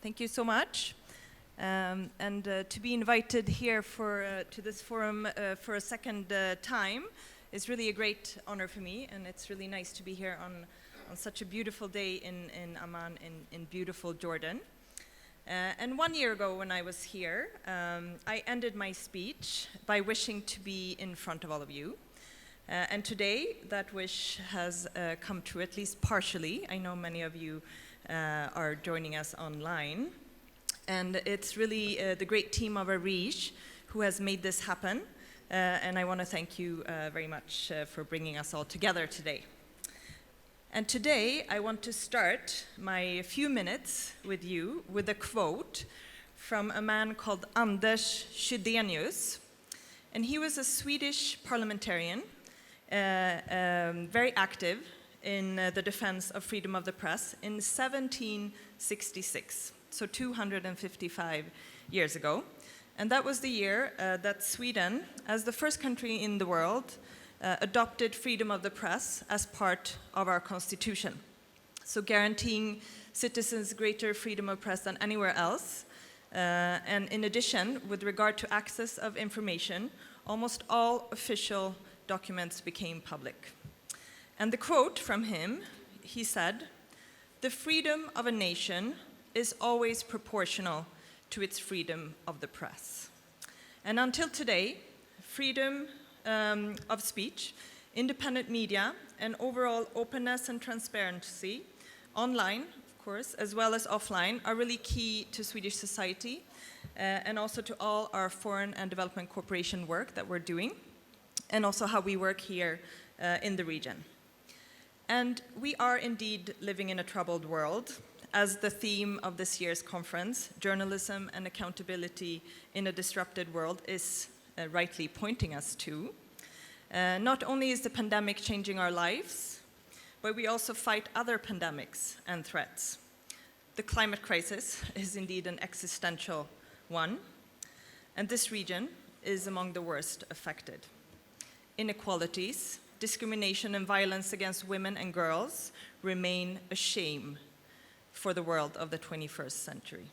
Thank you so much. To be invited here to this forum for a second time is really a great honor for me, and it's really nice to be here on such a beautiful day in Amman, in beautiful Jordan. And 1 year ago when I was here, I ended my speech by wishing to be in front of all of you. And today that wish has come true, at least partially. I know many of you are joining us online. And it's really the great team of ARIJ who has made this happen. And I want to thank you very much for bringing us all together today. And today I want to start my few minutes with you with a quote from a man called Anders Chydenius. And he was a Swedish parliamentarian, very active in the defense of freedom of the press in 1766, so 255 years ago. And that was the year that Sweden, as the first country in the world, adopted freedom of the press as part of our constitution. So guaranteeing citizens greater freedom of press than anywhere else. And in addition, with regard to access of information, almost all official documents became public. And the quote from him, he said, "The freedom of a nation is always proportional to its freedom of the press." And until today, freedom of speech, independent media, and overall openness and transparency, online, of course, as well as offline, are really key to Swedish society and also to all our foreign and development cooperation work that we're doing, and also how we work here in the region. And we are indeed living in a troubled world, as the theme of this year's conference, Journalism and Accountability in a Disrupted World, is rightly pointing us to. Not only is the pandemic changing our lives, but we also fight other pandemics and threats. The climate crisis is indeed an existential one, and this region is among the worst affected. Inequalities, discrimination and violence against women and girls remain a shame for the world of the 21st century.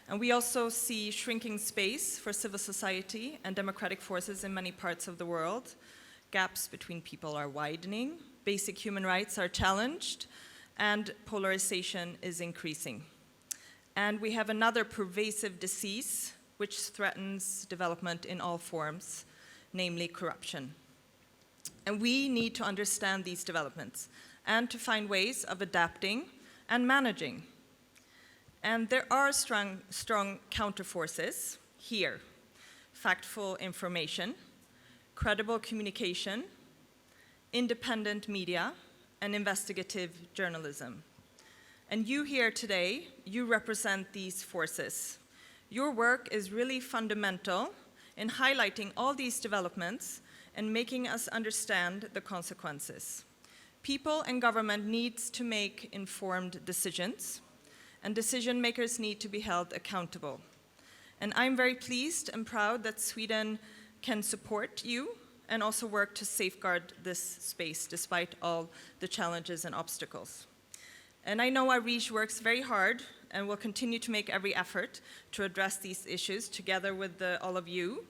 And we also see shrinking space for civil society and democratic forces in many parts of the world. Gaps between people are widening, basic human rights are challenged, and polarization is increasing. And we have another pervasive disease which threatens development in all forms, namely corruption. And we need to understand these developments and to find ways of adapting and managing. And there are strong counterforces here: factful information, credible communication, independent media, and investigative journalism. And you here today, you represent these forces. Your work is really fundamental in highlighting all these developments and making us understand the consequences. People and government needs to make informed decisions, and decision makers need to be held accountable. And I'm very pleased and proud that Sweden can support you and also work to safeguard this space despite all the challenges and obstacles. And I know ARIJ works very hard and will continue to make every effort to address these issues together with all of you.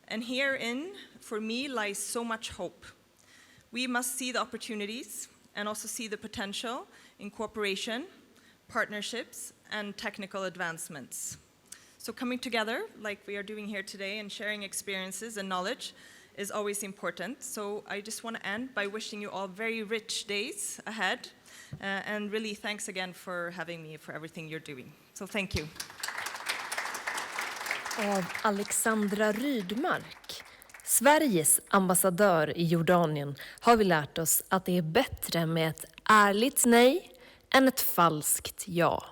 And herein, for me, lies so much hope. We must see the opportunities and also see the potential in cooperation, partnerships, and technical advancements. So coming together, like we are doing here today, and sharing experiences and knowledge is always important. So I just want to end by wishing you all very rich days ahead. And really thanks again for having me, for everything you're doing. So thank you. Av Alexandra Rydmark, Sveriges ambassadör i Jordanien, har vi lärt oss att det är bättre med ett ärligt nej än ett falskt ja.